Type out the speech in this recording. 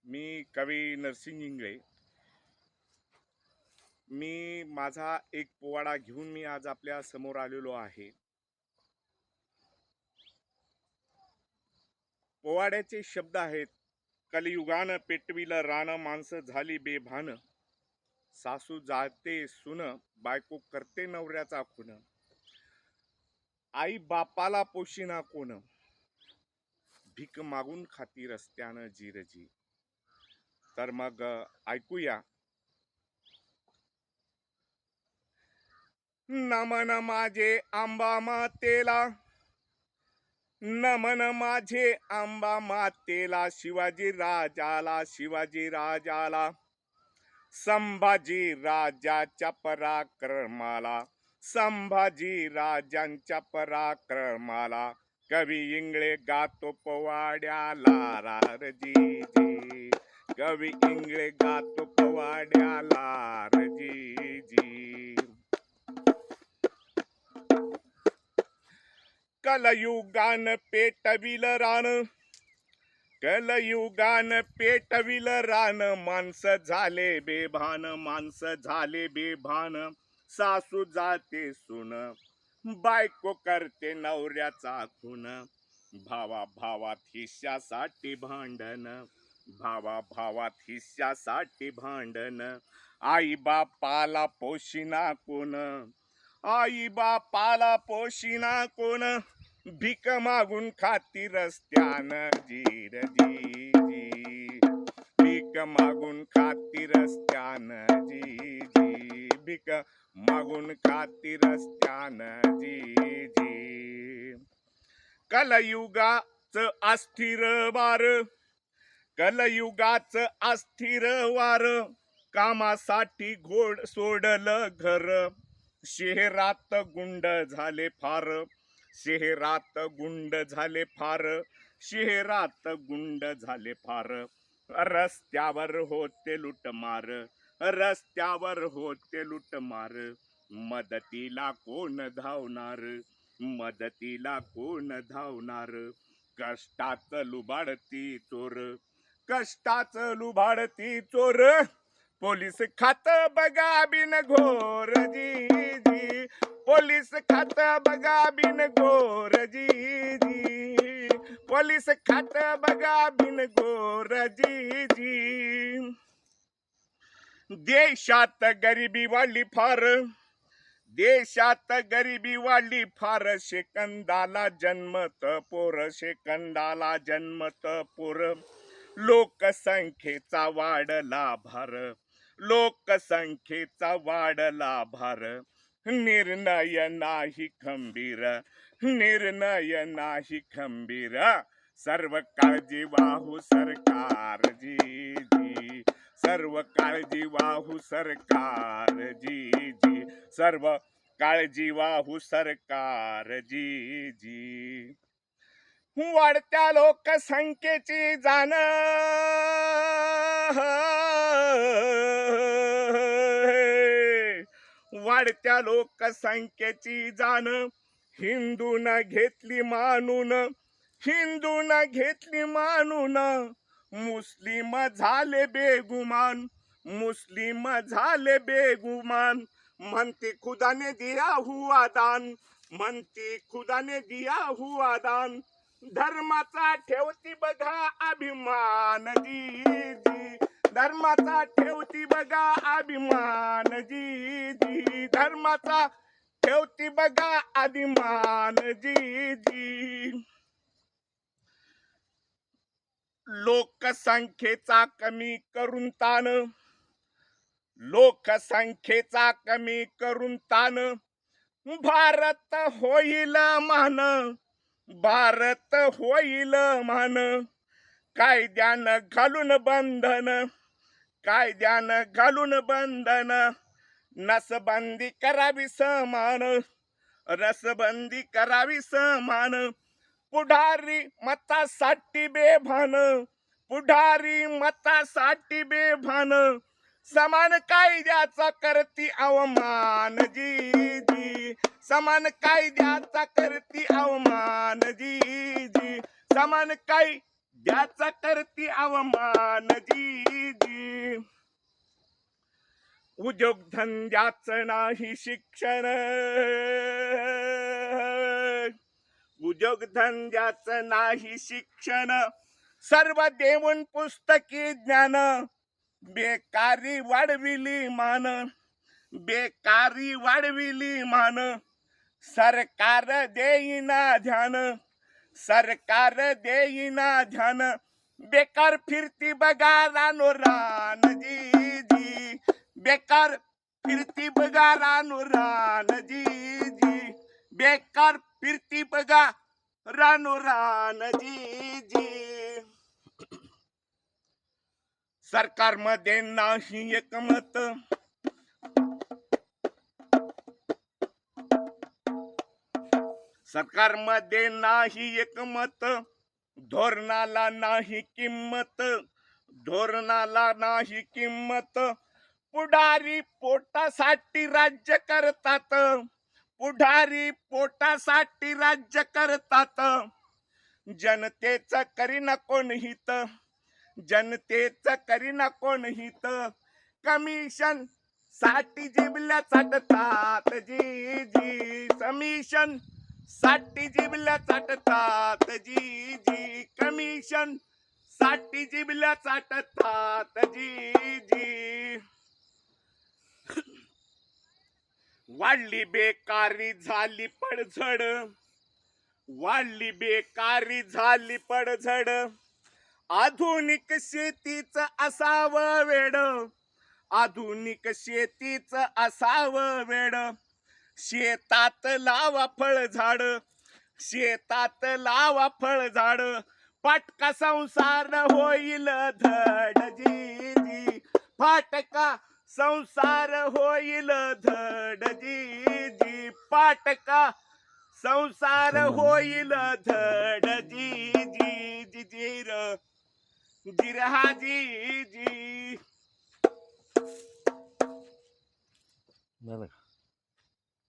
मी कवी नरसिंह इंगळे. मी माझा एक पोवाडा घेऊन मी आज आपल्या समोर आलेलो आहे. पोवाड्याचे शब्द आहेत: कलियुगान पेटविलं रान, माणसं झाली बेभान. सासू जाते सुन, बायको करते नवऱ्याचा खून. आई बापाला पोशिना कोण, भीक मागून खाती रस्त्यानं जीरजी. तर मग ऐकूया. नमन माझे आंबा मातेला, नमन माझे आंबा मातेला, शिवाजी राजाला, शिवाजी राजाला, संभाजी राजाच्या पराक्रमाला, संभाजी राजांच्या पराक्रमाला. कवी इंगळे गातो पोवाड्याला रारजी जी, कवी इंगळे गातो पोवाड्याला रारजी जी. कलयुगान पेटविल रान, कलयुगान पेटविल रान, माणसं झाले बेभान, माणसं झाले बेभान. सासू जाते सुन, बायको करते नवऱ्याचा खून. भावा भावात हिश्श्यासाठी भांडण, भावा भावात हिश्श्यासाठी भांडण. आई बापाला पोशिना कोण, आई बापाला पोशिना कोण, भीक मागून खाती रस्त्यानं जीर जी जी, भीक मागून खाती रस्त्यानं जी जी, भीक मागून खाती रस्त्यानं जी जी. कलयुगाचं अस्थिर वार, कलयुगाचं अस्थिर वार, कामासाठी घोड सोडलं घर. शहरात गुंड झाले फार, शहरात गुंड झाले फार, शहरात गुंड झाले फार. रस्त्यावर होते लुटमार, रस्त्यावर होते लुटमार. मदतीला कोण धावणार, मदतीला कोण धावणार. कष्टाच लुबाडती चोर, कष्टाच लुबाडती चोर. पोलीस खात बघा बिन घोर जी जी, पोलीस खात बघा बिन घोर जी जी, पोलीस खात बघा बिन घोर जी जी. देशात गरिबी वाढली फार, देशात गरिबी वाढली फार. सेकंदाला जन्मत पोर, सेकंदाला जन्मत पोर. लोकसंख्येचा वाढला भार, लोकसंख्येचा वाढला भार. निर्णय नाही खंबीर, निर्णय नाही खंबीर. सर्व काळजी वाहू सरकार जी जी, सर्व काळजी वाहू सरकार जी जी, सर्व काळजी वाहू सरकार जी जी. वाढत्या लोकसंख्येची जाण, वाढत्या लोकसंख्येची जाण. हिंदून घेतली मानून, हिंदून घेतली मानून. मुस्लिम झाले बेगुमान, मुस्लिम झाले बेगुमान. म्हणते खुदाने दिया हुआ दान, म्हणते खुदाने दिया हुआ दान. धर्माचा ठेवती बघा अभिमान जी जी, धर्माचा ठेवती बघा अभिमान जी जी, धर्माचा ठेवती बघा अभिमान जी जी. लोकसंख्येचा कमी करून ताण, लोकसंख्येचा कमी करून ताण. भारत होईल मान, भारत होईल मान. कायद्यानं घालून बंधन, कायद्यानं घालून बंधन. नसबंदी करावी समान, रसबंदी करावी समान. पुढारी मतासाठी बेभान, पुढारी मतासाठी बेभान. समान कायद्याचा करती अवमान जी जी, समान कायद्याचा करती अवमान जी जी, समान कायद्याचा द्याचा करती अवमान जी जी. उद्योगधंद्याचं नाही शिक्षण, उद्योगधंद्याचं नाही शिक्षण, सर्व देऊन पुस्तकी ज्ञान, बेकारी वाढविली मान, बेकारी वाढविली मान, सरकार देईना ध्यान, सरकार देईना ध्यान, बेकार फिरती बघा रानो रान जी जी, बेकार फिरती बघा रानो रान जी जी, बेकार फिरती बघा रानो रान जी जी. सरकारमध्ये नाही एकमत, सरकारमध्ये नाही एकमत, धोरणाला नाही किंमत, धोरणाला नाही किंमत, पुढारी पोटासाठी राज्य करतात, पुढारी पोटासाठी राज्य करतात, जनतेचं करीना कोण हित, जनतेचं करीना कोण हित, कमिशन साठी जिबल्या चाटतात जी जी, कमिशन साठी जिबल्या चाटतात जी जी, कमिशन साठी जिबल्या चाटतात जी जी. वाढली बेकारी झाली पडझड, वाढली बेकारी झाली पडझड, आधुनिक शेतीच असावं वेड, आधुनिक शेतीच असावं वेड, शेतात लावा फळ झाड, शेतात लावा फळ झाड, फाटका संसार होईल धड जी जी, फाटका संसार होईल धड जी जी, फाटका संसार होईल धड जी जी जी जी र जिरहा जी जी. झालं का?